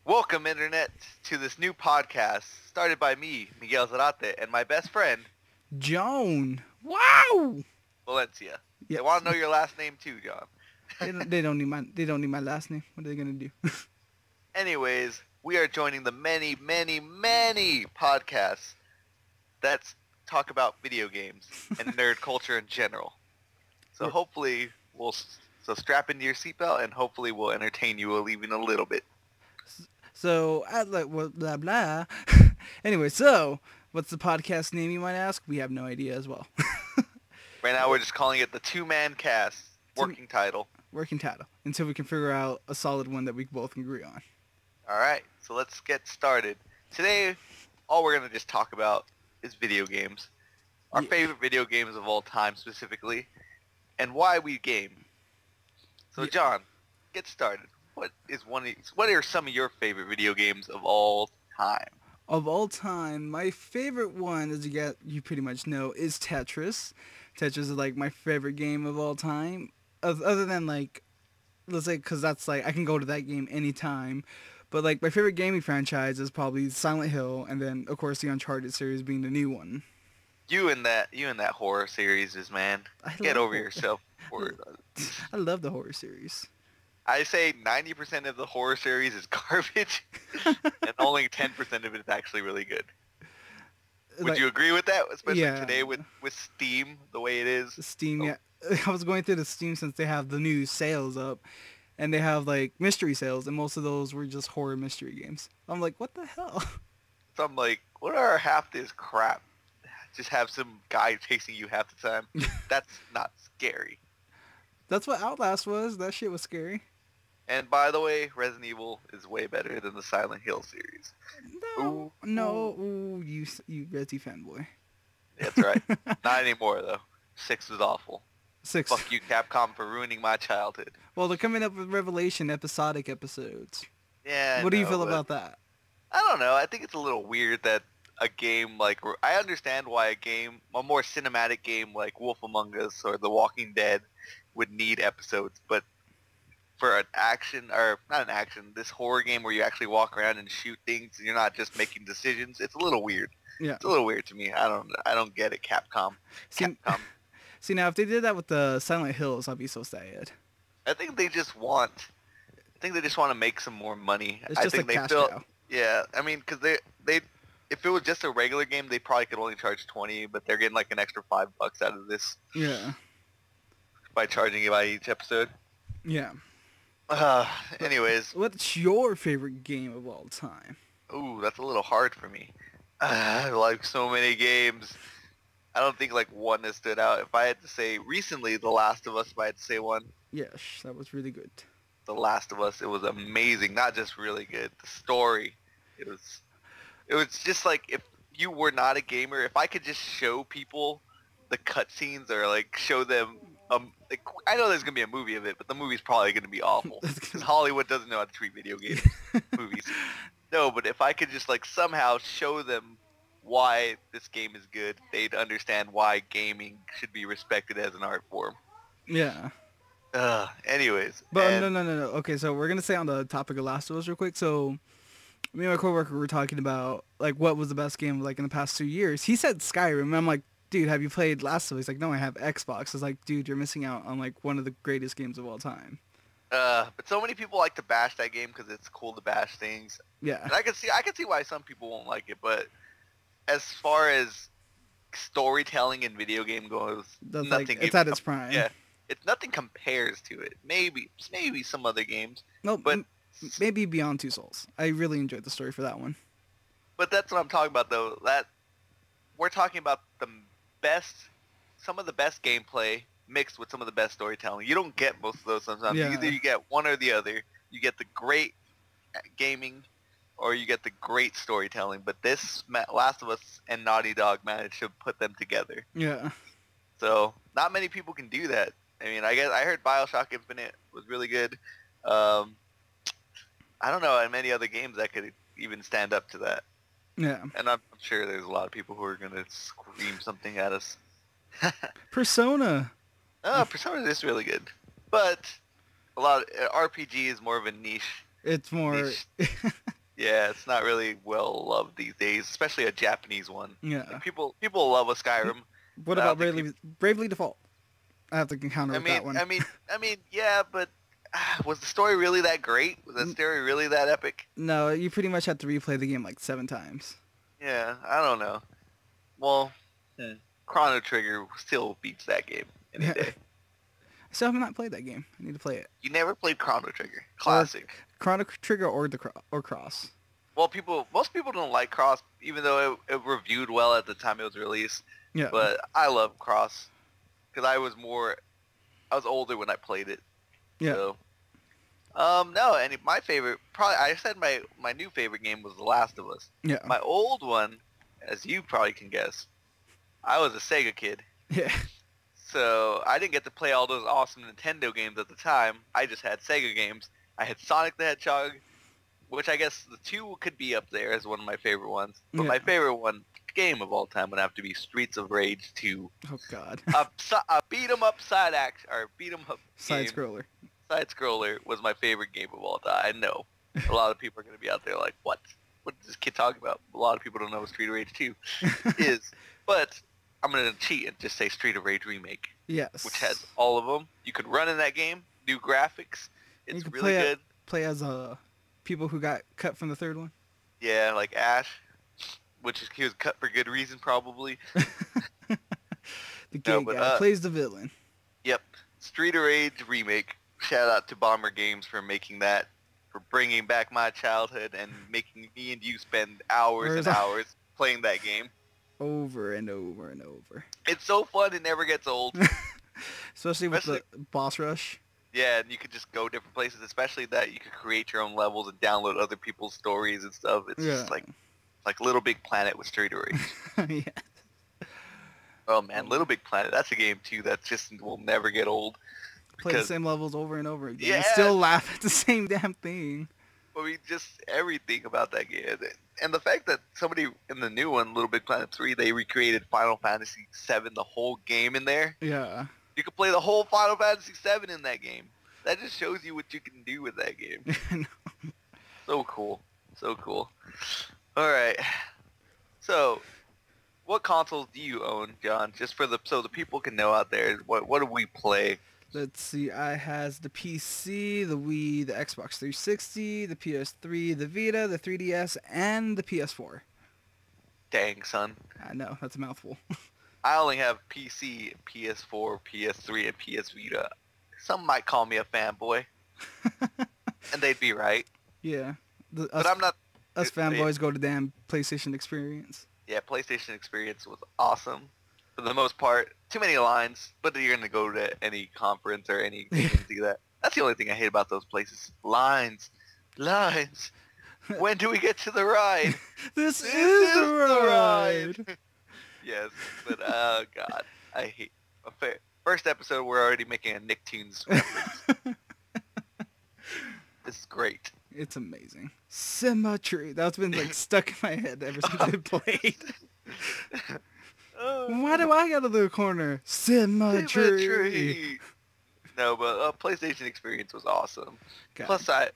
Welcome, Internet, to this new podcast started by me, Miguel, and my best friend, Joan. Wow. Valencia. They Yes. want to know your last name too, John. They don't need my last name. What are they gonna do? Anyways, we are joining the many, many, many podcasts that talk about video games and nerd culture in general. So hopefully so strap into your seatbelt and hopefully we'll entertain you even a little bit. So I like blah blah. Anyway, so what's the podcast name, you might ask? We have no idea as well. Right now we're just calling it the two-man cast, working title. Working title until we can figure out a solid one that we both can agree on. Alright, so let's get started. Today, all we're going to just talk about is video games. Our favorite video games of all time specifically, and why we game. So John, get started. What are some of your favorite video games of all time? Of all time, my favorite one, as you pretty much know, is Tetris. Tetris is like my favorite game of all time. Other than like, let's say, because that's like I can go to that game anytime. But like my favorite gaming franchise is probably Silent Hill, and then of course the Uncharted series being the new one. You and that horror series is, man. Get over yourself. I love the horror series. I say 90% of the horror series is garbage, and only 10% of it is actually really good. Would you agree with that? Especially today with Steam, the way it is. Steam, yeah. I was going through the Steam since they have the new sales up, and they have like mystery sales, and most of those were just horror mystery games. I'm like, what the hell? So I'm like, what are half this crap? Just have some guy chasing you half the time. That's not scary. That's what Outlast was. That shit was scary. And by the way, Resident Evil is way better than the Silent Hill series. No, you Resi fanboy. That's right. Not anymore though. 6 was awful. 6. Fuck you, Capcom, for ruining my childhood. Well, they're coming up with Revelation episodic episodes. Yeah. What do you feel about that? I don't know. I think it's a little weird that a game like I understand why a more cinematic game like Wolf Among Us or The Walking Dead would need episodes, but for this horror game where you actually walk around and shoot things and you're not just making decisions, it's a little weird. Yeah. It's a little weird to me. I don't get it, Capcom. See, now if they did that with the Silent Hills, I'd be so sad. I think they just want to make some more money. It's just a cash cow. Yeah, I mean, because they if it was just a regular game, they probably could only charge 20, but they're getting like an extra $5 out of this. Yeah. By charging it by each episode. Yeah. Anyways. What's your favorite game of all time? Ooh, that's a little hard for me. I like so many games. I don't think like one has stood out. If I had to say recently, The Last of Us, if I had to say one. Yes, that was really good. The Last of Us, it was amazing. Not just really good. The story, it was just like if you were not a gamer, if I could just show people the cutscenes or like show them, like, I know there's gonna be a movie of it, but the movie's probably gonna be awful because Hollywood doesn't know how to treat video game movies. No, but if I could just like somehow show them why this game is good, they'd understand why gaming should be respected as an art form. Yeah. Anyways. But no. Okay, so we're gonna stay on the topic of Last of Us real quick. So me and my coworker were talking about like what was the best game like in the past 2 years. He said Skyrim, and I'm like, dude, have you played Last of Us? He's like, no, I have Xbox. I was like, dude, you're missing out on like one of the greatest games of all time. But so many people like to bash that game because it's cool to bash things. Yeah. And I can see why some people won't like it, but as far as storytelling in video game goes, it's at its prime. Yeah. Nothing compares to it. Maybe some other games. No, but maybe Beyond Two Souls. I really enjoyed the story for that one. But that's what I'm talking about, though. That we're talking about some of the best gameplay mixed with some of the best storytelling. You don't get most of those sometimes. Yeah. Either you get one or the other. You get the great gaming, or you get the great storytelling. But this Last of Us and Naughty Dog managed to put them together. Yeah. So not many people can do that. I mean, I heard BioShock Infinite was really good. I don't know many other games that could even stand up to that. Yeah. And I'm sure there's a lot of people who are going to scream something at us. Persona. Oh, Persona is really good. But a lot of RPG is more of a niche. It's more... Yeah, it's not really well loved these days, especially a Japanese one. Yeah. Like people love a Skyrim, What but I about don't think people. Bravely Default? I have to counter I with that mean, one. I mean, I mean, yeah, but was the story really that great? Was the N- story really that epic? No, you pretty much have to replay the game like 7 times. Yeah, I don't know. Well, Chrono Trigger still beats that game any Yeah. day. I still have not played that game. I need to play it. You never played Chrono Trigger. Or Classic. Chrono Trigger or or Cross. Well, most people don't like Cross, even though it reviewed well at the time it was released. Yeah. But I love Cross because I was older when I played it. Yeah. So, no, and my favorite, probably, I said my new favorite game was The Last of Us. Yeah. My old one, as you probably can guess, I was a Sega kid. Yeah. So I didn't get to play all those awesome Nintendo games at the time. I just had Sega games. I had Sonic the Hedgehog, which I guess the 2 could be up there as one of my favorite ones. But Yeah. my favorite game of all time would have to be Streets of Rage 2. Oh God. A beat 'em up beat 'em up Side game. scroller. Side scroller was my favorite game of all time. I know a lot of people are going to be out there like, what is this kid talking about? A lot of people don't know what Street of Rage 2 is. But I'm going to cheat and just say Street of Rage Remake, Yes. which has all of them. You could run in that game, new graphics. You It's can really good. Play as people who got cut from the third one. Yeah, like Ash, he was cut for good reason probably. The gay guy plays the villain. Yep. Street of Rage Remake. Shout out to Bomber Games for making that, for bringing back my childhood and making me and you spend hours and hours playing that game. Over and over and over. It's so fun, it never gets old. Especially with the boss rush. Yeah, and you could just go different places, especially that you could create your own levels and download other people's stories and stuff. It's just like Little Big Planet with Street of Rage. Yeah. Oh man, Little Big Planet, that's a game too that just will never get old. Play the same levels over and over again. Yeah. And still laugh at the same damn thing. I mean, just everything about that game. And the fact that somebody in the new one, Little Big Planet 3, they recreated Final Fantasy 7, the whole game in there. Yeah. You could play the whole Final Fantasy 7 in that game. That just shows you what you can do with that game. So cool. So cool. All right. So, what consoles do you own, John? Just so the people can know out there, what do we play? Let's see, I has the PC, the Wii, the Xbox 360, the PS3, the Vita, the 3DS, and the PS4. Dang, son. I know, that's a mouthful. I only have PC, PS4, PS3, and PS Vita. Some might call me a fanboy. And they'd be right. Yeah. But I'm not... Us fanboys go to damn PlayStation Experience. Yeah, PlayStation Experience was awesome. For the most part, too many lines, but you're going to go to any conference or any and do that. That's the only thing I hate about those places. Lines. When do we get to the ride? This is the ride. Yes, but oh god, I hate. First episode, we're already making a Nicktoons reference. This is great. It's amazing. Symmetry. That's been like stuck in my head ever since I played. Why do I go to the corner? Symmetry. No, but PlayStation Experience was awesome. God. Plus, I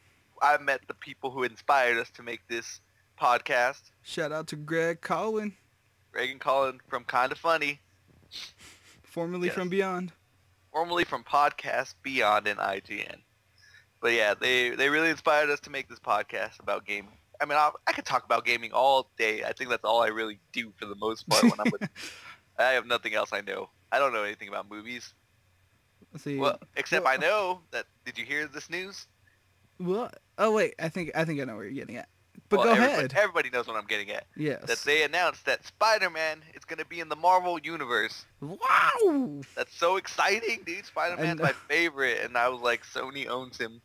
met the people who inspired us to make this podcast. Shout out to Greg Collin. Greg and Colin from Kinda Funny. Formerly from Beyond. Formerly from Podcast Beyond and IGN. But yeah, they really inspired us to make this podcast about gaming. I mean, I could talk about gaming all day. I think that's all I really do for the most part when I'm with... I have nothing else I know. I don't know anything about movies. Let's see. Well, except I know that... Did you hear this news? What? Oh, wait. I think I know where you're getting at. But Well, go ahead. Everybody knows what I'm getting at. Yes. That they announced that Spider-Man is going to be in the Marvel Universe. Wow! That's so exciting, dude. Spider-Man's my favorite, and I was like, Sony owns him.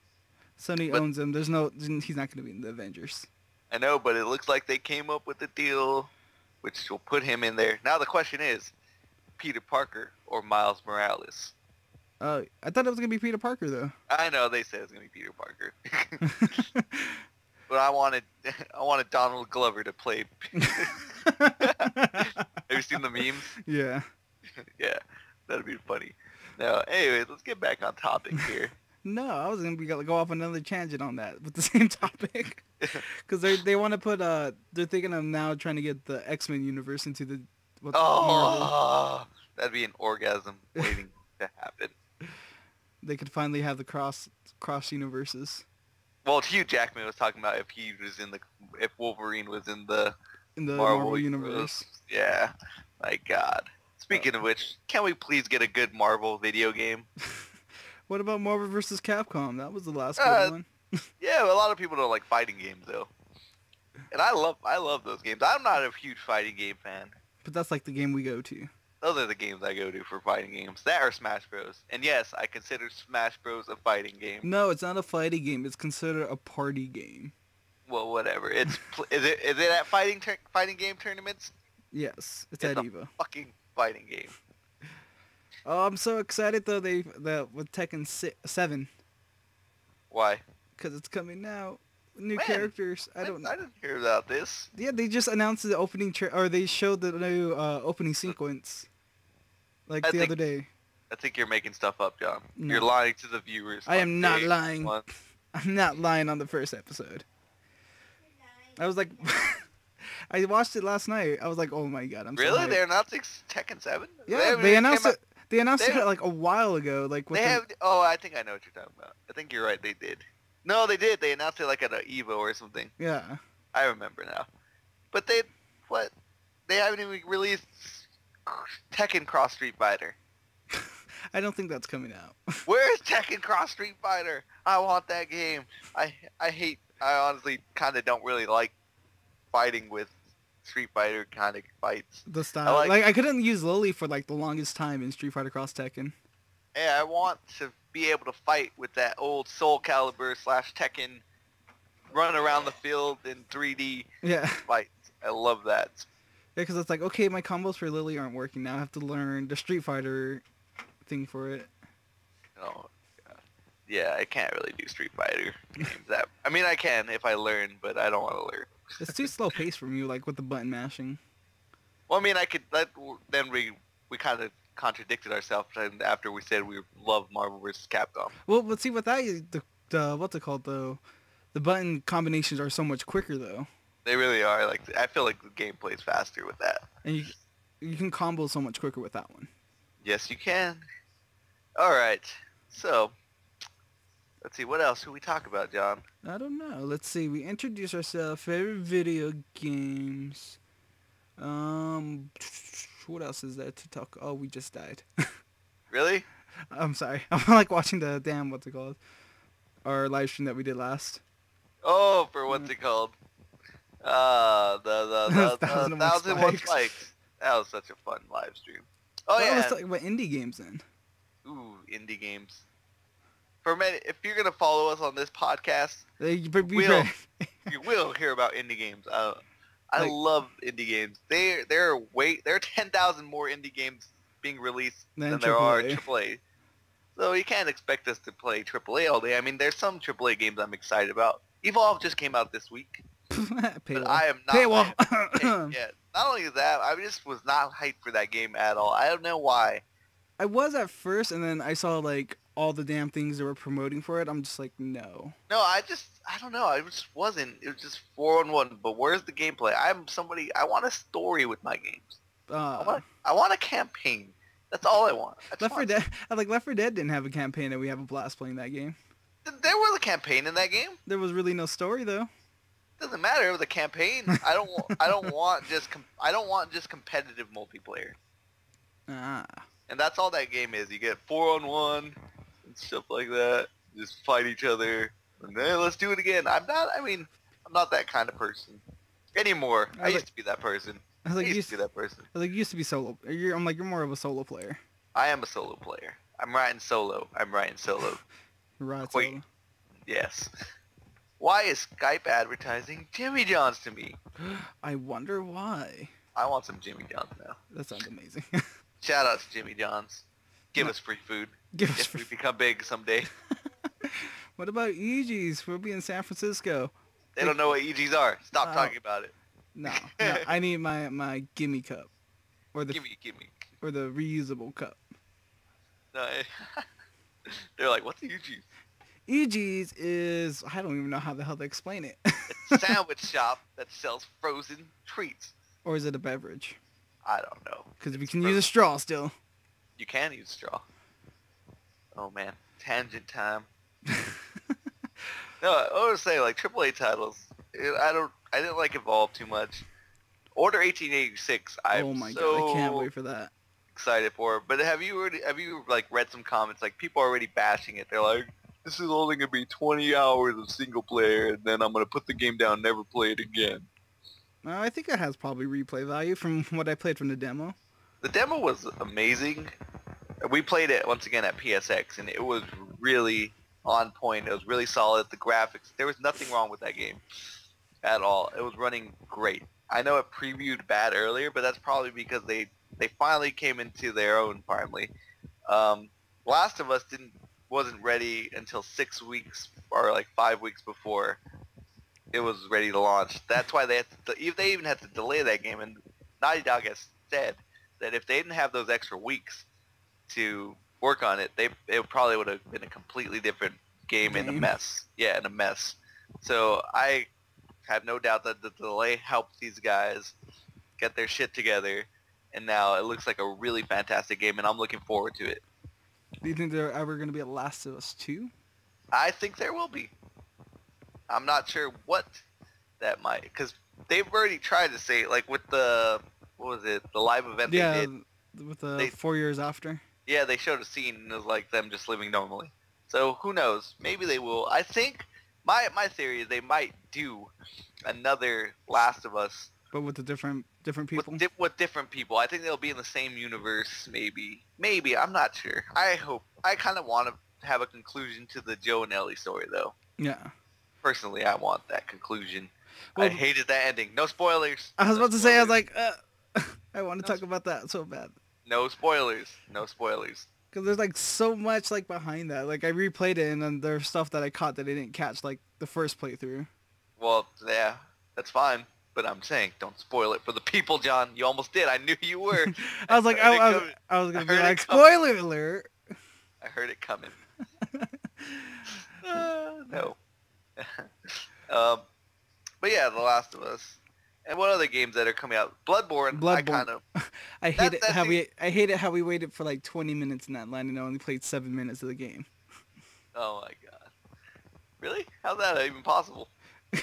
Sony owns him. He's not going to be in the Avengers. I know, but it looks like they came up with a deal which will put him in there. Now the question is, Peter Parker or Miles Morales? I thought it was going to be Peter Parker, though. I know, they said it's going to be Peter Parker. But I wanted Donald Glover to play. Have you seen the memes? Yeah. Yeah, that'd be funny. Now, anyways, let's get back on topic here. No, I was gonna go off another tangent on that with the same topic, because they want to put they're thinking of now trying to get the X-Men universe into the Marvel. Oh, that'd be an orgasm waiting to happen. They could finally have the cross universes Well, Hugh Jackman was talking about if Wolverine was in the in the Marvel universe. Yeah, my God. Speaking of which, can we please get a good Marvel video game? What about Marvel vs. Capcom? That was the last good one. Yeah, a lot of people don't like fighting games though, and I love those games. I'm not a huge fighting game fan. But that's like the game we go to. Those are the games I go to for fighting games. That or Smash Bros. And yes, I consider Smash Bros. A fighting game. No, it's not a fighting game. It's considered a party game. Well, whatever. Is it at fighting game tournaments? Yes, it's at EVA. Fucking fighting game. Oh, I'm so excited though. With Tekken 7. Why? Because it's coming out. New When? characters. I don't know. I didn't hear about this. Yeah, they just announced the opening or they showed the new opening sequence. Like the other day. I think you're making stuff up, John. No. You're lying to the viewers. I am not lying. I'm not lying on the first episode. I was like, I watched it last night. I was like, oh my God, I'm really? so hyped. They're announcing Tekken 7? Yeah, they announced it. They announced it like a while ago. Like Oh, I think I know what you're talking about. I think you're right. They did. No, they did. They announced it like at an Evo or something. Yeah. I remember now. But they haven't even released Tekken Cross Street Fighter. I don't think that's coming out. Where's Tekken Cross Street Fighter? I want that game. I honestly kind of don't really like fighting with Street Fighter kind of fights. The style. I couldn't use Lily for like the longest time in Street Fighter Cross Tekken. Yeah, I want to be able to fight with that old Soul Calibur / Tekken run around the field in 3D fights. I love that. Yeah, because it's like, okay, my combos for Lily aren't working now. I have to learn the Street Fighter thing for it. Oh, yeah, I can't really do Street Fighter games. I mean, I can if I learn, but I don't want to learn. It's too slow paced for me, like with the button mashing. Well, I mean, I could. Then we kind of contradicted ourselves after we said we love Marvel vs. Capcom. Well, but see, with that, the what's it called though? The button combinations are so much quicker though. They really are. Like, I feel like the gameplay is faster with that. And you can combo so much quicker with that one. Yes, you can. All right. So, let's see. What else should we talk about, John? I don't know. Let's see. We introduced ourselves. Favorite video games. What else is there to talk? Oh, we just died. Really? I'm sorry. I'm like watching the damn what's it called? Our live stream that we did last. Oh, for what's it called? The 1001 Spikes. That was such a fun live stream. Oh yeah. Let's talk about indie games then. Ooh, indie games. For a minute, if you're gonna follow us on this podcast, you will hear about indie games. I love indie games. There are 10,000 more indie games being released than there are AAA. So you can't expect us to play AAA all day. I mean, there's some AAA games I'm excited about. Evolve just came out this week. But I am not hyped yet. Not only that, I just was not hyped for that game at all. I don't know why. I was at first, and then I saw like all the damn things they were promoting for it. I'm just like, no. No, I don't know. I just wasn't. It was just 4-on-1. But where's the gameplay? I want a story with my games. I want a campaign. That's all I want. Left 4 Dead. Left 4 Dead didn't have a campaign, and we have a blast playing that game. There was a campaign in that game. There was really no story though. Doesn't matter. It was a campaign. I don't want just competitive multiplayer. And that's all that game is. You get 4-on-1 and stuff like that. Just fight each other. And then let's do it again. I'm not that kind of person anymore. I used to be that person. I used to be that person. You used to be solo. You're more of a solo player. I am a solo player. I'm riding solo. Right. Wait. Yes. Why is Skype advertising Jimmy John's to me? I wonder why. I want some Jimmy John's now. That sounds amazing. Shout out to Jimmy John's. Give us free food. If we become big someday. What about EGs? We'll be in San Francisco. They don't know what EGs are. Stop talking about it. No. I need my gimme cup. Or the gimme. Or the reusable cup. No, they're like, what's EG? EG's is, I don't even know how the hell to explain it. It's a sandwich shop that sells frozen treats. Or is it a beverage? I don't know. Because we It's can frozen. use a straw still. You can use straw. Oh man, tangent time. No, I would say like AAA titles. I didn't like Evolve too much. Order 1886. Oh my god, I can't wait for that. Excited for. But have you like read some comments? Like people are already bashing it. They're like, this is only gonna be 20 hours of single player, and then I'm gonna put the game down, and never play it again. I think it has probably replay value from what I played from the demo. The demo was amazing. We played it once again at PSX, and it was really on point. It was really solid. The graphics, there was nothing wrong with that game at all. It was running great. I know it previewed bad earlier, but that's probably because they finally came into their own finally. Last of Us wasn't ready until 6 weeks or like 5 weeks before it was ready to launch. That's why they even had to delay that game. And Naughty Dog has said that if they didn't have those extra weeks to work on it, it probably would have been a completely different game in a mess. Yeah, in a mess. So I have no doubt that the delay helped these guys get their shit together, and now it looks like a really fantastic game, and I'm looking forward to it. Do you think there ever going to be a Last of Us 2? I think there will be. I'm not sure what that might, because they've already tried to say, like with the, what was it, the live event they did. With the 4 years after. Yeah, they showed a scene, and it was like them just living normally. So who knows? Maybe they will. I think my theory is they might do another Last of Us. But with the different people? With different people. I think they'll be in the same universe, maybe. Maybe, I'm not sure. I kind of want to have a conclusion to the Joe and Ellie story, though. Yeah. Personally, I want that conclusion. Well, I hated that ending. No spoilers. I was No about to say, I was spoilers. like, I want to talk about that so bad. No spoilers. No spoilers. Because there's like so much like behind that. Like I replayed it and then there's stuff that I caught that I didn't catch like the first playthrough. Well, yeah, that's fine. But I'm saying, don't spoil it for the people, John. You almost did. I knew you were. I was like, I was going to be like, spoiler alert. I heard it coming. No. But yeah, The Last of Us. And what other games that are coming out? Bloodborne. I kind of. I hate it how we waited for like 20 minutes in that line and I only played 7 minutes of the game. Oh my god. Really? How's that even possible?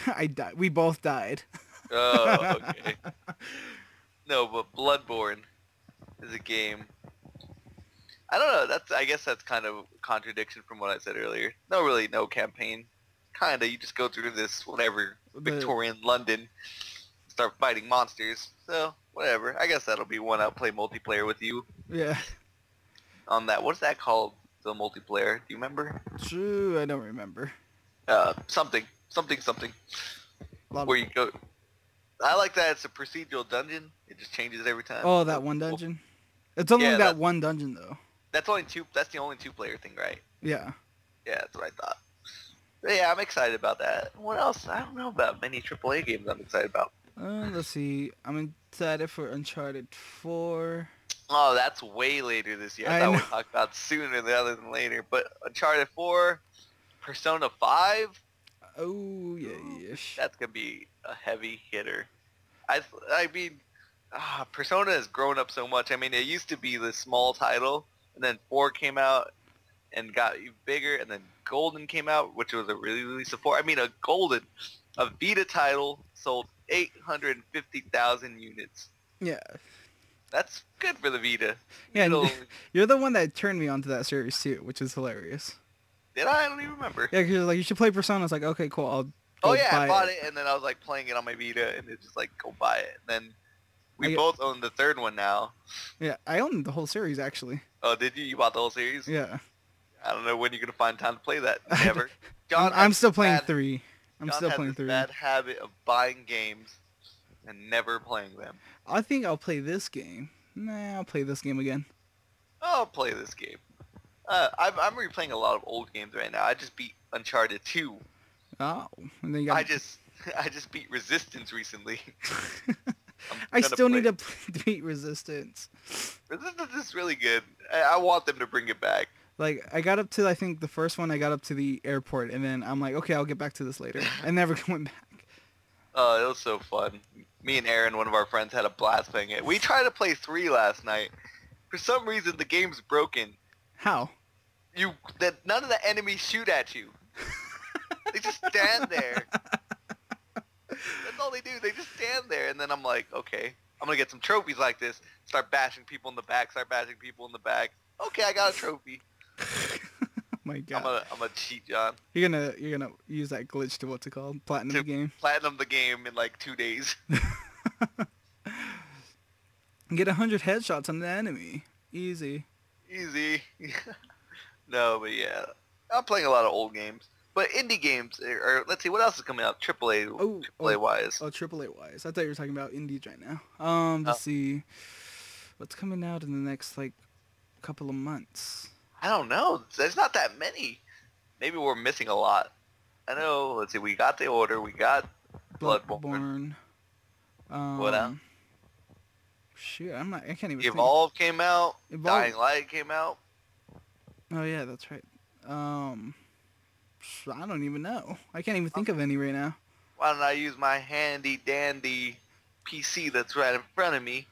I died. We both died. Oh, okay. No, but Bloodborne is a game. I don't know. I guess that's kind of a contradiction from what I said earlier. No campaign. Kinda. You just go through this whatever Victorian London, start fighting monsters. So whatever. I guess that'll be one I'll play multiplayer with you. Yeah. On that. What's that called? The multiplayer. Do you remember? True. I don't remember. Something. Where you go. I like that it's a procedural dungeon. It just changes every time. Oh, that one dungeon? It's only that one dungeon, though. That's the only two-player thing, right? Yeah. Yeah, that's what I thought. But yeah, I'm excited about that. What else? I don't know about many AAA games I'm excited about. Let's see. I'm excited for Uncharted 4. Oh, that's way later this year. I thought we'd talk about sooner rather than later. But Uncharted 4, Persona 5. Oh, yeah. That's going to be a heavy hitter. I mean, Persona has grown up so much. I mean, it used to be this small title, and then 4 came out and got bigger, and then Golden came out, which was a really support. I mean, a Vita title sold 850,000 units. Yeah. That's good for the Vita. Yeah, you're the one that turned me onto that series too, which is hilarious. Did I? I don't even remember. Yeah, because like, you should play Persona. I was like, okay, cool, I'll I bought it, and then I was like playing it on my Vita, and it's just like, go buy it. And then we both own the third one now. Yeah, I own the whole series, actually. Oh, did you? You bought the whole series? Yeah. I don't know when you're going to find time to play that. Never. John, I'm still playing 3. I'm still playing 3. Bad habit of buying games and never playing them. I think I'll play this game. Nah, I'll play this game again. I'll play this game. I'm replaying a lot of old games right now. I just beat Uncharted 2. Oh, and then you got... I just beat Resistance recently. I still need to beat Resistance. Resistance is really good. I want them to bring it back. Like, I got up to, I think the first one, I got up to the airport, and then I'm like, okay, I'll get back to this later. I never went back. Oh, it was so fun. Me and Aaron, one of our friends, had a blast playing it. We tried to play 3 last night. For some reason, the game's broken. How? None of the enemies shoot at you. They just stand there. That's all they do. They just stand there, and then I'm like, okay, I'm gonna get some trophies like this. Start bashing people in the back. Okay, I got a trophy. Oh my god. I'm gonna cheat, John. You're gonna use that glitch to what's it called? Platinum the game. Platinum the game in like 2 days. Get 100 headshots on the enemy. Easy. No, but yeah, I'm playing a lot of old games. But indie games, or let's see, what else is coming out? AAA wise. Oh, AAA wise. I thought you were talking about indies right now. Let's see, what's coming out in the next like couple of months. I don't know. There's not that many. Maybe we're missing a lot. I know. Let's see. We got The Order. We got Bloodborne. What else? Shoot, I can't even. Evolve came out. Dying Light came out. Oh yeah, that's right. I don't even know. I can't even think of any right now. Why don't I use my handy dandy PC that's right in front of me?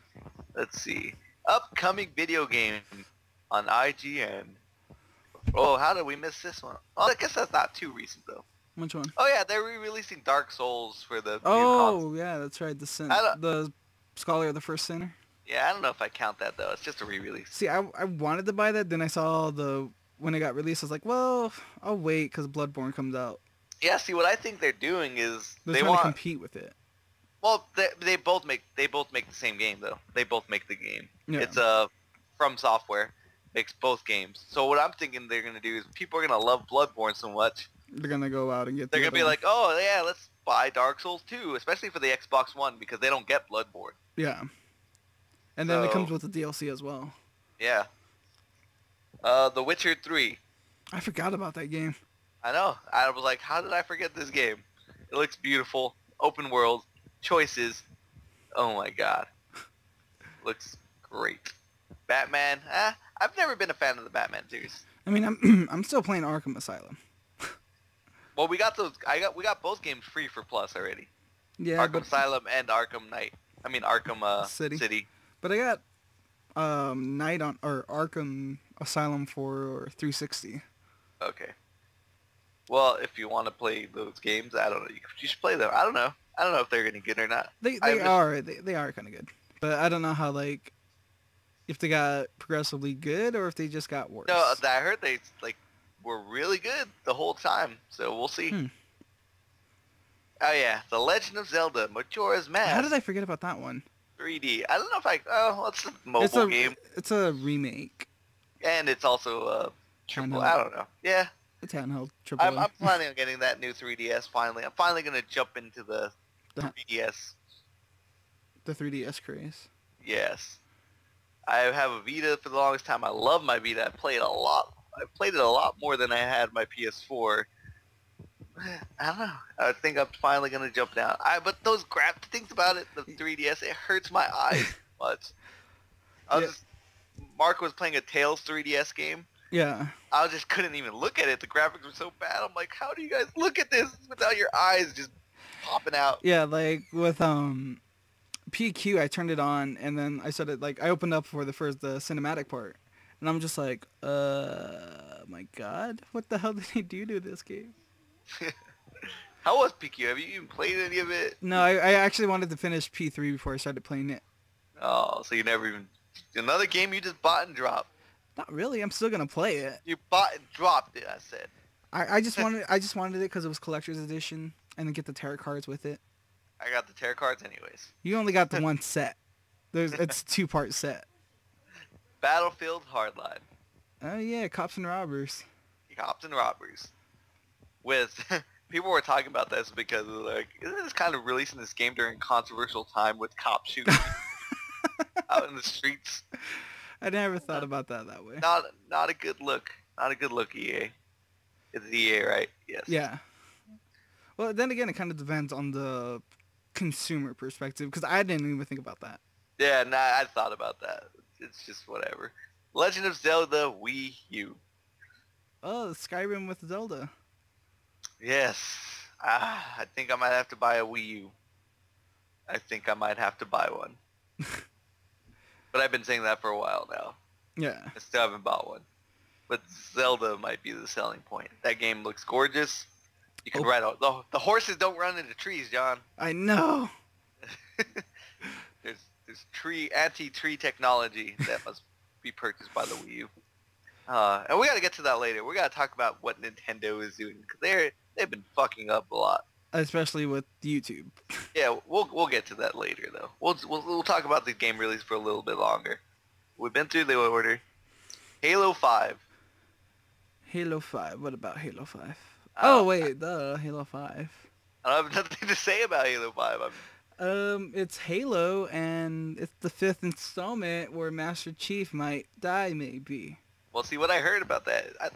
Let's see. Upcoming video game on IGN. Oh, how did we miss this one? Oh, I guess that's not too recent though. Which one? Oh yeah, they're re-releasing Dark Souls for the new console. Yeah, that's right. The Scholar of the First Sinner. Yeah, I don't know if I count that though. It's just a re-release. See, I wanted to buy that, then I saw when it got released, I was like, well, I'll wait because Bloodborne comes out. Yeah, see, what I think they're doing is they want to compete with it. Well, they both make the same game though. They both make the game. Yeah. It's From Software makes both games. So what I'm thinking they're gonna do is people are gonna love Bloodborne so much. They're gonna go out and get. They're gonna be like, oh yeah, let's buy Dark Souls 2, especially for the Xbox One because they don't get Bloodborne. Yeah. And then it comes with the DLC as well. Yeah. The Witcher 3. I forgot about that game. I know. I was like, how did I forget this game? It looks beautiful. Open world. Choices. Oh my god. Looks great. Batman. I've never been a fan of the Batman series. I mean, I'm still playing Arkham Asylum. Well, we got we got both games free for Plus already. Yeah. Arkham Asylum and Arkham Knight. I mean Arkham City. But I got Arkham Asylum for 360. Okay. Well, if you want to play those games, I don't know. You should play them. I don't know. I don't know if they're any good or not. They are kind of good, but I don't know how if they got progressively good or if they just got worse. No, I heard they were really good the whole time. So we'll see. Oh yeah, The Legend of Zelda: Majora's Mask. How did I forget about that one? 3D. I don't know if it's a mobile game. It's a remake. And it's also a triple. I don't know. Yeah. It's handheld triple. I'm planning on getting that new 3DS finally. I'm finally gonna jump into the 3DS. The 3DS craze. Yes. I have a Vita for the longest time. I love my Vita. I played a lot. I played it a lot more than I had my PS4. I don't know. I think I'm finally gonna jump down. But those things about it, the 3DS, it hurts my eyes much. Mark was playing a Tales 3DS game. Yeah. I just couldn't even look at it. The graphics were so bad. I'm like, how do you guys look at this without your eyes just popping out? Yeah, like with PQ, I turned it on and then I started I opened up for the cinematic part, and I'm just like, my God, what the hell did they do to this game? How was PQ? Have you even played any of it? No, I actually wanted to finish P3 before I started playing it. Oh, so you never even... Another game you just bought and dropped. Not really. I'm still going to play it. You bought and dropped it, I said. I just wanted it because it was collector's edition and then get the tarot cards with it. I got the tarot cards anyways. You only got the one set. It's a 2-part set. Battlefield Hardline. Oh, yeah. Cops and Robbers. Cops and Robbers. With... People were talking about this because isn't this kind of releasing this game during a controversial time with cops shooting out in the streets? I never thought about that way. Not a good look. Not a good look, EA. It's EA, right? Yes. Yeah. Well, then again, it kind of depends on the consumer perspective, because I didn't even think about that. Yeah, I thought about that. It's just whatever. Legend of Zelda Wii U. Oh, Skyrim with Zelda. Yes. I think I might have to buy a Wii U. I think I might have to buy one. But I've been saying that for a while now. Yeah. I still haven't bought one. But Zelda might be the selling point. That game looks gorgeous. You can ride out. The horses don't run into trees, John. I know. There's anti-tree technology that must be purchased by the Wii U. And we got to get to that later. We got to talk about what Nintendo is doing because they've been fucking up a lot. Especially with YouTube. Yeah, we'll get to that later though. We'll talk about the game release for a little bit longer. We've been through the order. Halo 5. Halo 5. What about Halo 5? Oh wait, Halo 5. I don't have nothing to say about Halo 5. It's Halo, and it's the 5th installment where Master Chief might die, maybe. Well, see what I heard about that.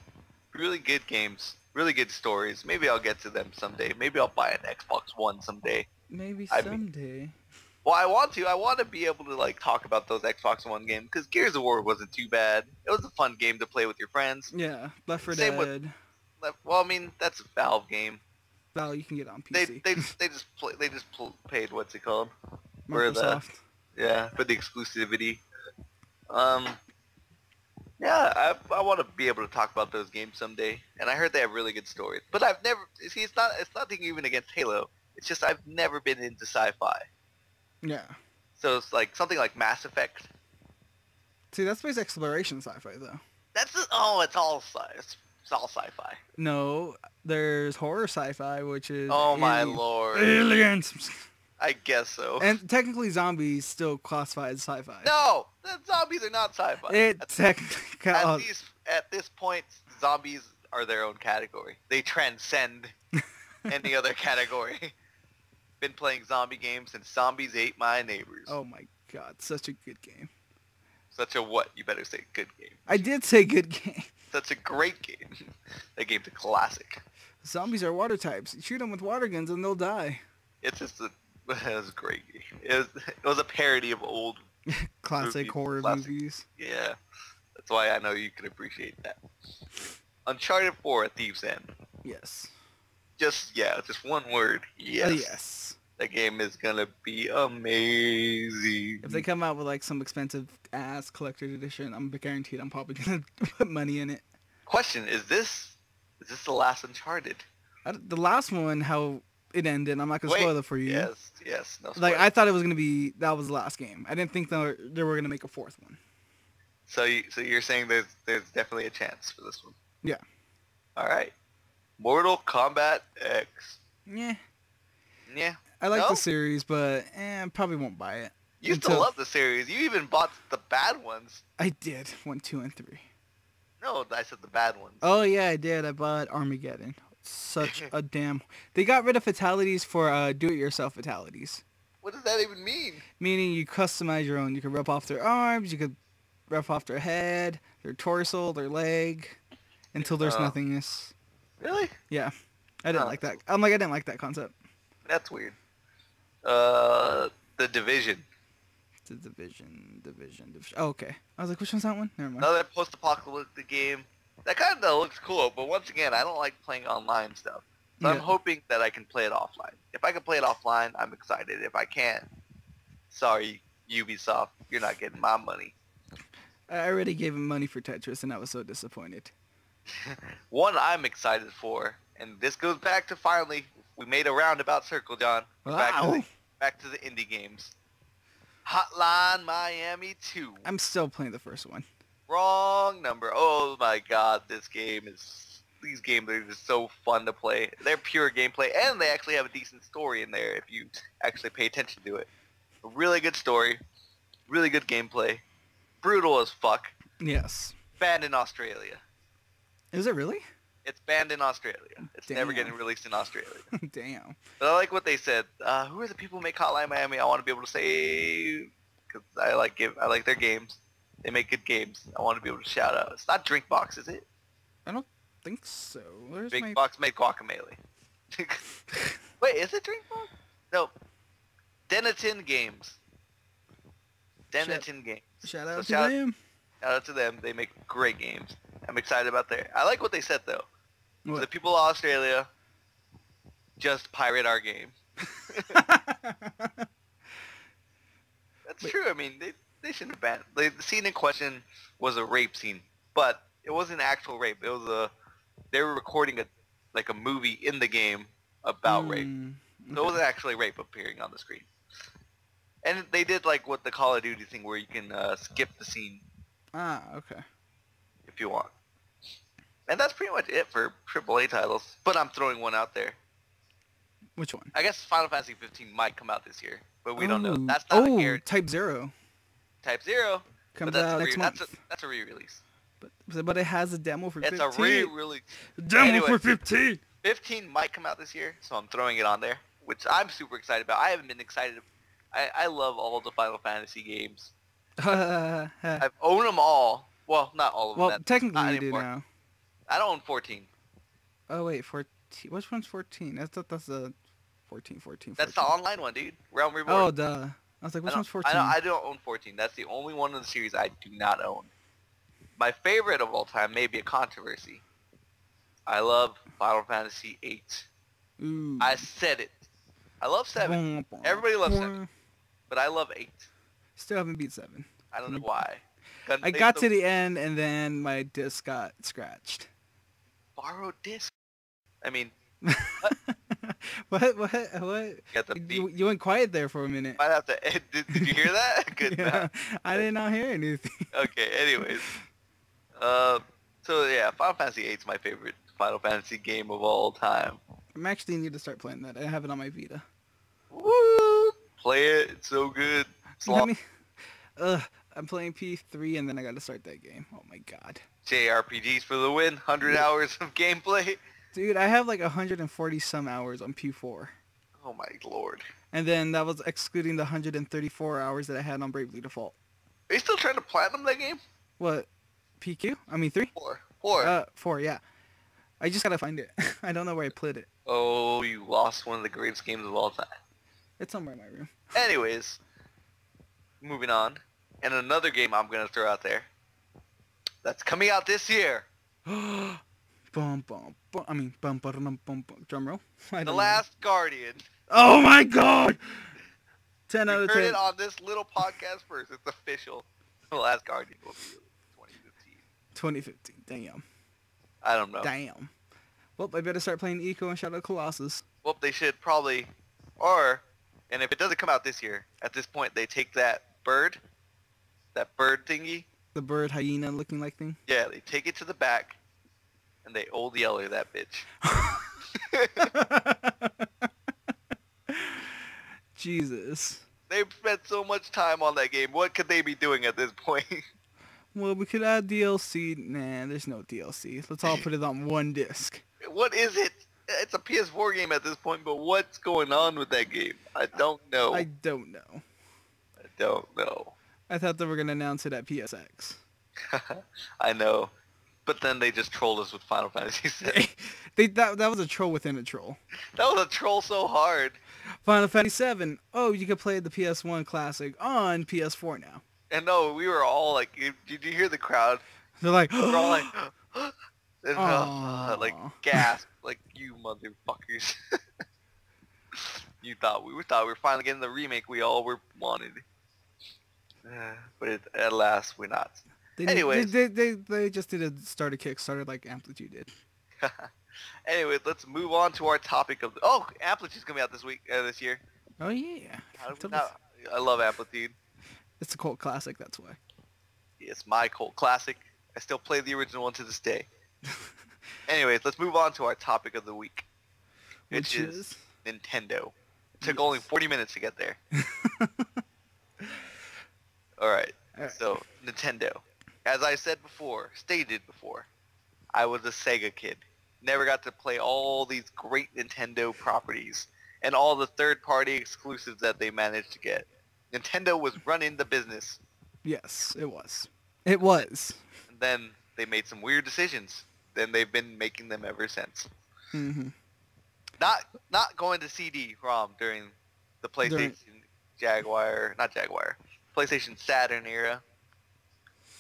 Really good games, really good stories. Maybe I'll get to them someday. Maybe I'll buy an Xbox One someday. Maybe someday. Well, I want to. I want to be able to like talk about those Xbox One games because Gears of War wasn't too bad. It was a fun game to play with your friends. Yeah, Left 4 Same Dead. Well, I mean that's a Valve game. Well, you can get it on PC. They just paid what's it called? Microsoft. For the exclusivity. Yeah, I want to be able to talk about those games someday, and I heard they have really good stories. But I've never see it's nothing even against Halo. It's just I've never been into sci-fi. Yeah. So it's like something like Mass Effect. See, that's space exploration sci-fi though. It's all sci-fi. No, there's horror sci-fi, which is Oh my lord. aliens. I guess so. And technically, zombies still classify as sci-fi. No, the zombies are not sci-fi. At this point, zombies are their own category. They transcend any other category. Been playing zombie games since Zombies Ate My Neighbors. Oh my god, such a good game. Such a what? You better say good game. I did say good game. Such a great game. That game's a classic. Zombies are water types. Shoot them with water guns and they'll die. It was a great game. It was a parody of old classic horror movies. Yeah, that's why I know you can appreciate that. Uncharted 4: A Thief's End. Yes. Just one word. Yes. Yes. That game is gonna be amazing. If they come out with like some expensive ass collector's edition, I'm guaranteed I'm probably gonna put money in it. Question: Is this the last Uncharted? The last one, how it ended, I'm not gonna spoil it for you. Yes. No spoilers. Like I thought it was gonna be that was the last game. I didn't think they were gonna make a fourth one. So you're saying there's definitely a chance for this one? Yeah. All right. Mortal Kombat X. Yeah. Yeah. I like the series, but probably won't buy it. You used to love the series. You even bought the bad ones. I did. 1, 2, and 3. No, I said the bad ones. Oh yeah, I did. I bought Armageddon. Such a damn. They got rid of fatalities for do-it-yourself fatalities. What does that even mean? Meaning you customize your own. You can rip off their arms. You could rip off their head, their torso, their leg, until there's nothingness. Really? Yeah. I didn't like that. I didn't like that concept. That's weird. The Division. The Division. Oh, okay. I was like, which one's that one? Never mind. Another post-apocalyptic game. That kind of looks cool, but once again, I don't like playing online stuff. So I'm hoping that I can play it offline. If I can play it offline, I'm excited. If I can't, sorry, Ubisoft, you're not getting my money. I already gave him money for Tetris, and I was so disappointed. One I'm excited for, and this goes back to finally, we made a roundabout circle, John. Wow. Back to the indie games. Hotline Miami 2. I'm still playing the first one. Wrong number. Oh my god, these games are just so fun to play. They're pure gameplay, and they actually have a decent story in there if you actually pay attention to it. A really good story, really good gameplay, brutal as fuck. Yes. Banned in Australia. Is it really? It's banned in Australia. It's Damn. never getting released in Australia. Damn. But I like what they said. Who are the people who make Hotline Miami? I want to be able to say, because I like their games. They make good games. I want to be able to shout out. It's not Drinkbox, is it? I don't think so. Where's Big Box made Guacamelee. Wait, is it Drinkbox? No. Denathan Games. Denathan Games. Shout out to them. Shout out to them. They make great games. I'm excited about that. I like what they said though. What? The people of Australia just pirate our game. That's Wait. true. I mean, they shouldn't have banned. The scene in question was a rape scene, but it wasn't actual rape. It was they were recording a movie in the game about rape. So it wasn't actually rape appearing on the screen. And they did like what the Call of Duty thing where you can skip the scene Okay. if you want. And that's pretty much it for AAA titles. But I'm throwing one out there. Which one? I guess Final Fantasy 15 might come out this year, but we don't know. That's not a guarantee. Type 0. Type 0 comes out next month. That's a re-release. But it has a demo for 15. It's a re-release. Demo for 15. 15 might come out this year, so I'm throwing it on there, which I'm super excited about. I haven't been excited. I love all the Final Fantasy games. I've owned them all. Well, not all of them. Well, technically you do now. I don't own 14. Oh, wait. 14. Which one's 14? I thought that's a 14. That's the online one, dude. Realm Reborn. Oh, duh. I was like, which one's 14? I don't own 14. That's the only one in the series I do not own. My favorite of all time may be a controversy. I love Final Fantasy 8. Ooh. I said it. I love 7. Everybody loves 7. But I love 8. Still haven't beat 7. I don't know why. I got to the end and then my disc got scratched. Borrowed disc? I mean... What? You went quiet there for a minute. Might have to... Did you hear that? Good. Yeah, I did not hear anything. Okay, anyways. So yeah, Final Fantasy 8 is my favorite Final Fantasy game of all time. I'm actually need to start playing that. I have it on my Vita. Woo! Play it. It's so good. I'm playing P3 and then I got to start that game. Oh my god. JRPGs for the win. 100 hours of gameplay. Dude, I have like 140 some hours on P4. Oh my lord. And then that was excluding the 134 hours that I had on Bravely Default. Are you still trying to platinum that game? What? PQ? I mean 3? 4. 4, yeah. I just gotta find it. I don't know where I put it. Oh, you lost one of the greatest games of all time. It's somewhere in my room. Anyways, moving on. And another game I'm gonna throw out there that's coming out this year. Bum, bum, bum. I mean, bum, bum, bum, bum. Drum roll. The Last Guardian. Oh my god! 10 out of 10. You heard it on this little podcast first. It's official. The Last Guardian will be 2015. 2015. Damn. I don't know. Damn. Well, I better start playing Eco and Shadow of the Colossus. Well, they should probably, and if it doesn't come out this year, at this point they take that bird thingy. The bird hyena looking like thing? Yeah, they take it to the back, and they old yeller that bitch. Jesus. They've spent so much time on that game. What could they be doing at this point? Well, we could add DLC. Nah, there's no DLC. Let's all put it on one disc. What is it? It's a PS4 game at this point, but what's going on with that game? I don't know. I don't know. I thought they were going to announce it at PSX. I know. But then they just trolled us with Final Fantasy VII. That was a troll within a troll. That was a troll so hard. Final Fantasy VII. Oh, you can play the PS1 classic on PS4 now. And no, we were all like, did you hear the crowd? They're like, we were all like, and, like gasp, like you motherfuckers. We thought we were finally getting the remake we all wanted. But at last we're not. Anyways, they just start a Kickstarter like Amplitude did. Anyways, let's move on to our topic of Amplitude's coming out this year. Oh yeah. I love Amplitude. It's a cult classic, that's why. It's my cult classic. I still play the original one to this day. Anyways, let's move on to our topic of the week, which is Nintendo. It took only 40 minutes to get there. All right. So, Nintendo. As I stated before, I was a Sega kid. Never got to play all these great Nintendo properties and all the third-party exclusives that they managed to get. Nintendo was running the business. Yes, it was. It was. And then they made some weird decisions. Then they've been making them ever since. Mm-hmm. Not going to CD-ROM during the PlayStation PlayStation Saturn era.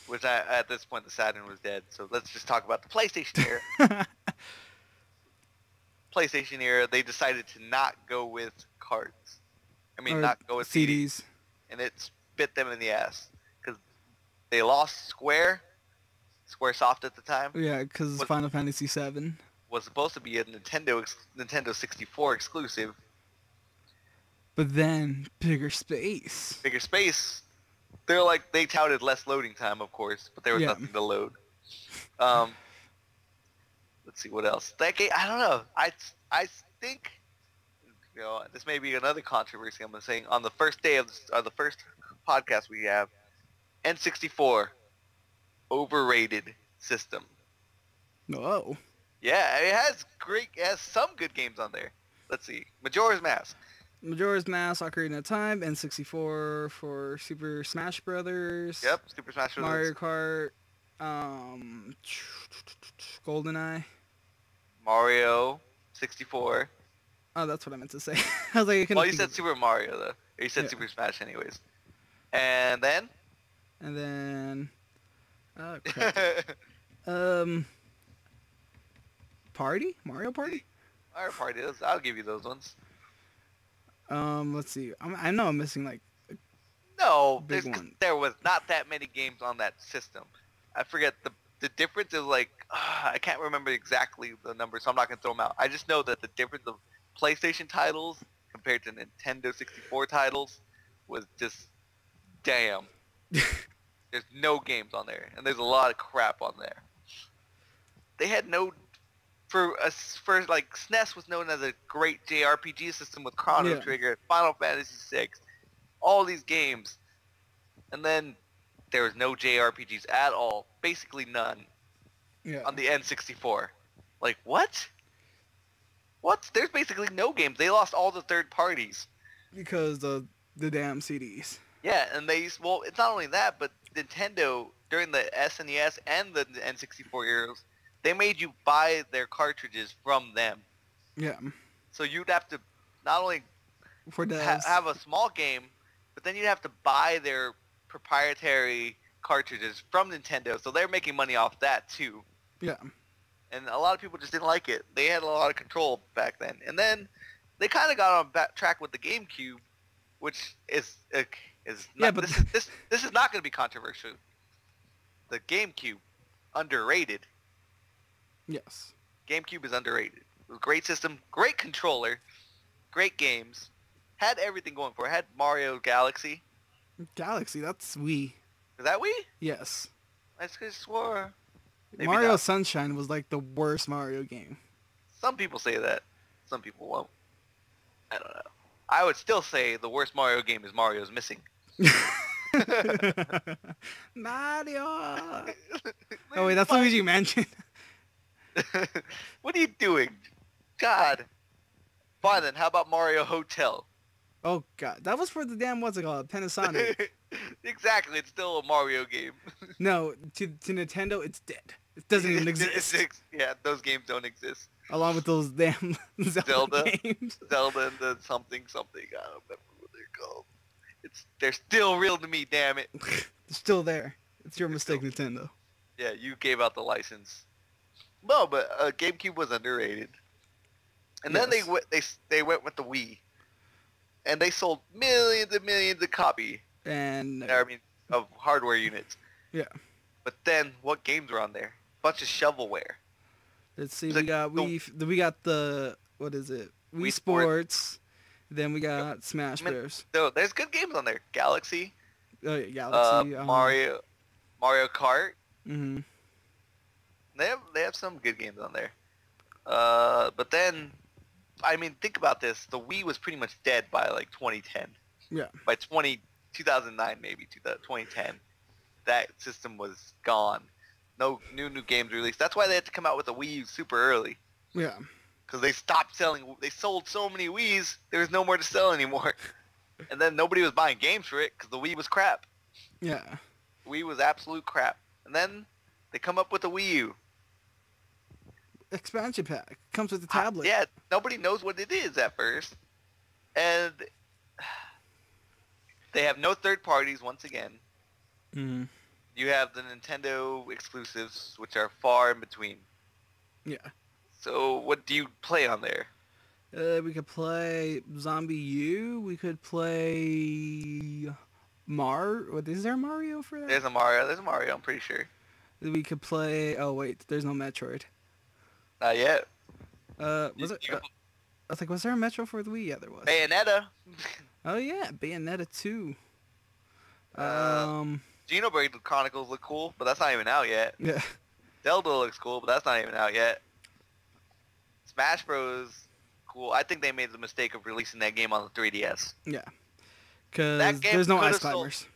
which at this point the Saturn was dead. So let's just talk about the PlayStation era. PlayStation era, they decided to not go with cards. I mean, Or not go with CDs. CDs. And it bit them in the ass. Because they lost Squaresoft at the time. Yeah, because Final Fantasy VII. Was supposed to be a Nintendo 64 exclusive. But then, bigger space. Bigger space. They touted less loading time, of course, but there was nothing to load. Let's see what else. That game, I don't know. I think, this may be another controversy. I'm saying on the first day of the first podcast we have, N64, overrated system. Whoa. Yeah, it has some good games on there. Let's see. Majora's Mask, Ocarina of Time, N64 for Super Smash Brothers. Yep, Super Smash Bros. Mario Kart, GoldenEye. Mario 64. Oh, that's what I meant to say. I was like, I couldn't Well, you think said of- Super Mario though. Or you said Super Smash anyways. And then And then, crap. Mario Party. Mario Party. I'll give you those ones. Let's see. I know I'm missing like. No, Big one. there was not that many games on that system. I forget the difference is like I can't remember exactly the numbers, so I'm not gonna throw them out. I just know that the difference of PlayStation titles compared to Nintendo 64 titles was just damn. There's no games on there, and there's a lot of crap on there. They had no for like SNES was known as a great JRPG system with Chrono Trigger, Final Fantasy VI, all these games, and then there was no JRPGs at all, basically none, on the N64. Like what? What? There's basically no games. They lost all the third parties Because of the damn CDs. Yeah, and it's not only that, but Nintendo during the SNES and the N64 eras, they made you buy their cartridges from them. Yeah. So you'd have to not only For have a small game, but then you'd have to buy their proprietary cartridges from Nintendo. So they're making money off that too. Yeah. And a lot of people just didn't like it. They had a lot of control back then. And then they kind of got on track with the GameCube, which is not, but this is not going to be controversial. The GameCube, underrated. Yes. GameCube is underrated. It was a great system, great controller, great games, had everything going for it. Had Mario Galaxy. Galaxy, that's Wii. Is that Wii? Yes. I just swore. Maybe Mario not. Sunshine was like the worst Mario game. Some people say that. Some people won't. I don't know. I would still say the worst Mario game is Mario's Missing. Mario! Oh wait, that's Luigi Mansion. What are you doing? God. Fine then, how about Mario Hotel? Oh god, that was for the damn, what's it called? Panasonic. Exactly, it's still a Mario game. No, to Nintendo, it's dead. It doesn't even exist. Yeah, those games don't exist. Along with those damn Zelda games. Zelda and the something. I don't remember what they're called. They're still real to me, damn it. They're still there. It's your mistake, Nintendo. Yeah, you gave out the license. No, but GameCube was underrated. And then they went with the Wii. And they sold millions and millions of copies. Of hardware units. Yeah. But then, what games were on there? Bunch of shovelware. Let's see, we got the, what is it? Wii Sports. Then we got Smash Bros. So there's good games on there. Galaxy. Oh yeah, Galaxy. Mario Kart. Mm-hmm. They have some good games on there. But then, think about this. The Wii was pretty much dead by like 2010. Yeah. By 2009 maybe, 2010. That system was gone. No new games released. That's why they had to come out with the Wii U super early. Yeah. Because they stopped selling. They sold so many Wiis, there was no more to sell anymore. And then nobody was buying games for it because the Wii was crap. Yeah. Wii was absolute crap. And then they come up with the Wii U. Expansion pack. Comes with the tablet. Yeah, nobody knows what it is at first. And they have no third parties once again. Mm-hmm. You have the Nintendo exclusives, which are far in between. Yeah. So what do you play on there? We could play Zombie U. We could play What is there Mario for that? There's a Mario. There's a Mario, I'm pretty sure. We could play. Oh wait, there's no Metroid. Not yet. Was it? I was like, was there a Metro for the Wii? Yeah, there was. Bayonetta. Oh yeah, Bayonetta 2. Xenoblade Chronicles look cool, but that's not even out yet. Yeah. Zelda looks cool, but that's not even out yet. Smash Bros. Cool. I think they made the mistake of releasing that game on the 3DS. Yeah. Because there's no Ice Climbers.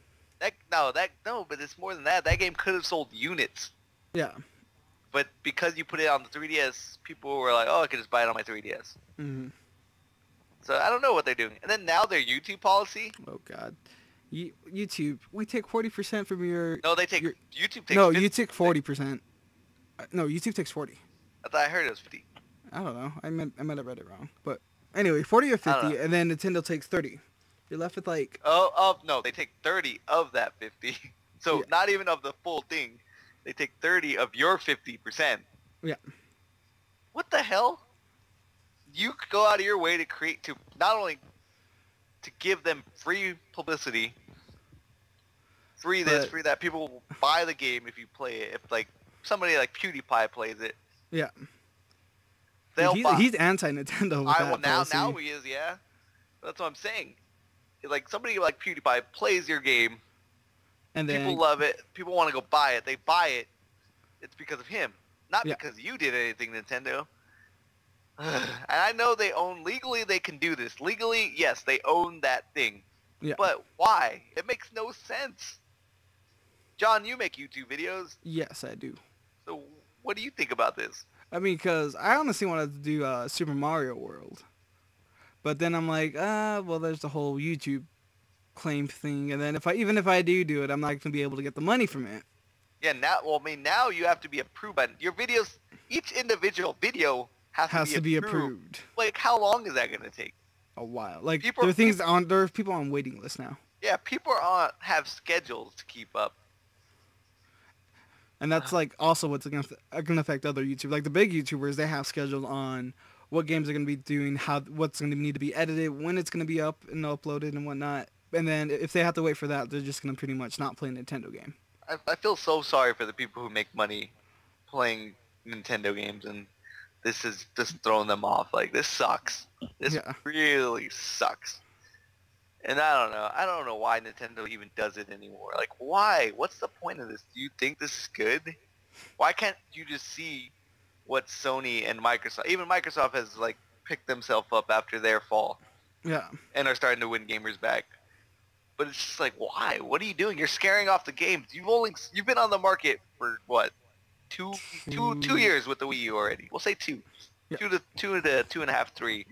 No, but it's more than that. That game could have sold units. Yeah. But because you put it on the 3DS, people were like, oh, I could just buy it on my 3DS. Mm-hmm. So I don't know what they're doing. And then now their YouTube policy. Oh, God. YouTube, we take 40% from your... No, YouTube takes... No, you take 40%. No, YouTube takes 40. I thought I heard it was 50. I don't know. I might have read it wrong. But anyway, 40 or 50, and then Nintendo takes 30. You're left with like... No, they take 30 of that 50. So not even of the full thing. They take 30 of your 50%. Yeah. What the hell? You go out of your way to not only to give them free publicity, free this, free that. People will buy the game if you play it. If like somebody like PewDiePie plays it. Yeah. He's anti-Nintendo with that policy. Now he is, yeah. That's what I'm saying. Like somebody like PewDiePie plays your game, and then people love it. People want to go buy it. They buy it. It's because of him, not because you did anything, Nintendo. And I know they own legally. They can do this legally. Yes, they own that thing. Yeah. But why? It makes no sense. John, you make YouTube videos. Yes, I do. So what do you think about this? I mean, because I honestly wanted to do Super Mario World. But then I'm like, well, there's the whole YouTube claim thing. And then even if I do it, I'm not going to be able to get the money from it. Yeah, now you have to be approved by your videos. Each individual video has to be approved. Like, how long is that going to take? A while. Like, there are people on waiting lists now. Yeah, people have schedules to keep up. And that's like also what's going to affect other YouTubers. Like the big YouTubers, they have schedules on what games they're going to be doing, what's going to need to be edited, when it's going to be up and uploaded and whatnot. And then if they have to wait for that, they're just going to pretty much not play a Nintendo game. I feel so sorry for the people who make money playing Nintendo games, and this is just throwing them off. Like, this sucks. This really sucks. And I don't know why Nintendo even does it anymore. Like, why? What's the point of this? Do you think this is good? Why can't you just see what Sony and Microsoft, even Microsoft has, like, picked themselves up after their fall. Yeah. And are starting to win gamers back. But it's just like, why? What are you doing? You're scaring off the games. You've been on the market for, what, two years with the Wii U already. We'll say 2. Yeah. 2 to 2.5, 3.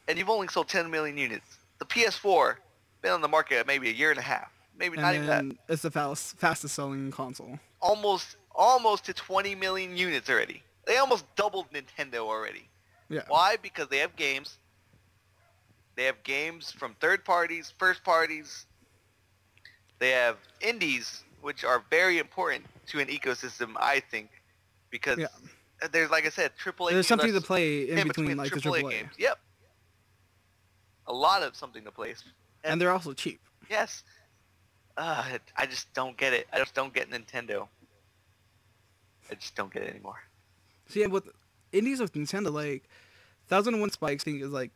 And you've only sold 10 million units. The PS4 been on the market maybe a year and a half, maybe not even that. It's the fastest selling console. Almost to 20 million units already. They almost doubled Nintendo already. Yeah. Why? Because they have games. They have games from third parties, first parties. They have indies, which are very important to an ecosystem, I think, because there's, like I said, AAA. There's something to play in between like the AAA games. Yep. A lot of something to play. And they're also cheap. Yes. I just don't get it. I just don't get Nintendo. I just don't get it anymore. See, with indies with Nintendo, like, 1001 Spikes, I think is like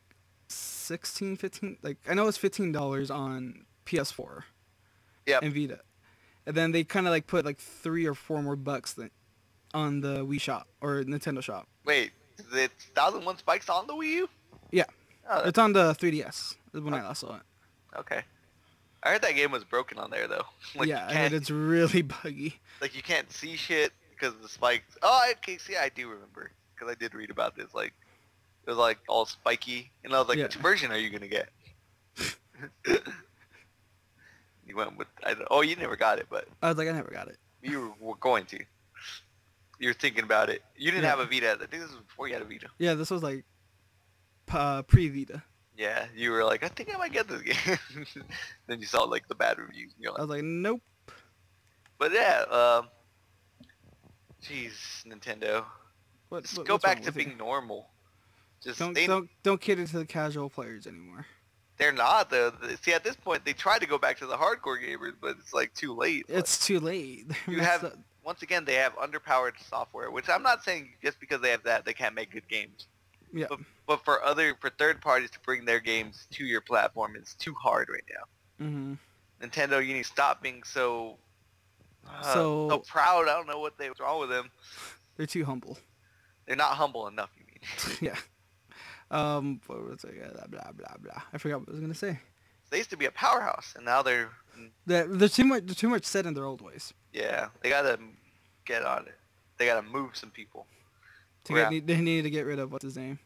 $16, $15. Like, I know it's $15 on PS4. Yeah. And Vita. And then they kind of like put like $3 or $4 more bucks on the Wii shop or Nintendo shop. Wait, is it 1001 Spikes on the Wii U? Yeah. Oh, it's on the 3DS. When I last saw it. Okay. I heard that game was broken on there though. Like, yeah, I heard it's really buggy. Like, you can't see shit because of the spikes. Oh, okay, see, I do remember because I did read about this. Like, it was like all spiky, and I was like, which version are you gonna get? You went with you never got it, but I was like, I never got it. You were going to. You were thinking about it. You didn't have a Vita. I think this was before you had a Vita. Yeah, this was like pre-Vita. Yeah, you were like, I think I might get this game. Then you saw like the bad reviews. And you're like, I was like, nope. But yeah, jeez, Nintendo, just go What's wrong back to with you? being normal. Just Don't cater to the casual players anymore. they're not though. See, at this point, they try to go back to the hardcore gamers, but it's like too late. It's too late. They're You messed have up. once again they have underpowered software, which I'm not saying just because they have that they can't make good games. Yeah. But for third parties to bring their games to your platform is too hard right now. Mhm. Nintendo, you need to stop being so So proud. I don't know what's wrong with them. they're too humble. They're not humble enough. You mean? Yeah. What was it? Blah blah blah. I forgot what I was gonna say. They used to be a powerhouse, and now they're They're too much. They're too much set in their old ways. yeah. They gotta get on it. They gotta move some people. They need to get rid of what's his name.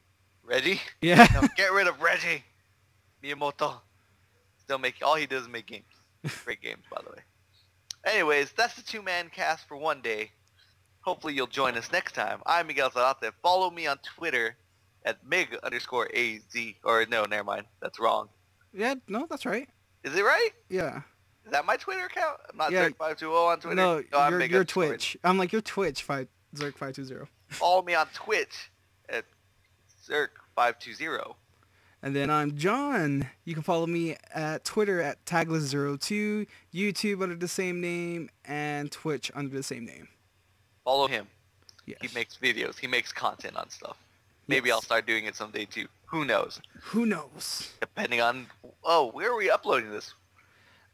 Reggie? Yeah. No, get rid of Reggie. Miyamoto. Still all he does is make games. Great games, by the way. Anyways, that's the two-man cast for one day. Hopefully you'll join us next time. I'm Miguel Zarate. Follow me on Twitter at mig_AZ. Or no, never mind. That's wrong. Yeah. No, that's right. Is it right? Yeah. Is that my Twitter account? I'm not Yeah. Zerk520 on Twitter. No, I'm your Twitch. I'm like your Twitch. Zerk520. Follow me on Twitch at Zerk520. And then I'm John. You can follow me at Twitter at Tagless02, YouTube under the same name, and Twitch under the same name. Follow him. Yes. He makes videos. He makes content on stuff. Maybe Yes. I'll start doing it someday too. Who knows? Who knows? Depending on... Oh, where are we uploading this?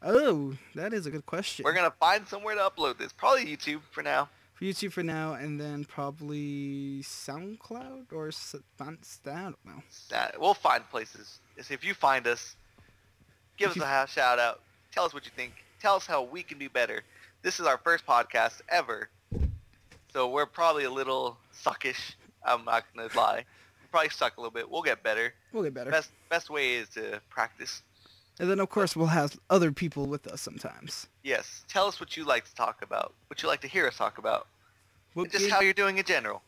Oh, that is a good question. We're going to find somewhere to upload this. Probably YouTube for now. For YouTube for now, and then probably SoundCloud or I don't know. We'll find places. If you find us, give us a shout out. Tell us what you think. Tell us how we can do better. This is our first podcast ever. So we're probably a little suckish. I'm not going to lie. We probably suck a little bit. We'll get better. We'll get better. Best way is to practice. And then, of course, we'll have other people with us sometimes. Yes. Tell us what you like to talk about. What you like to hear us talk about. What And just game- how you're doing in general.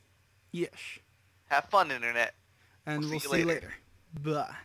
Yes. Have fun, Internet. And We'll we'll see see you you later. later. Bye.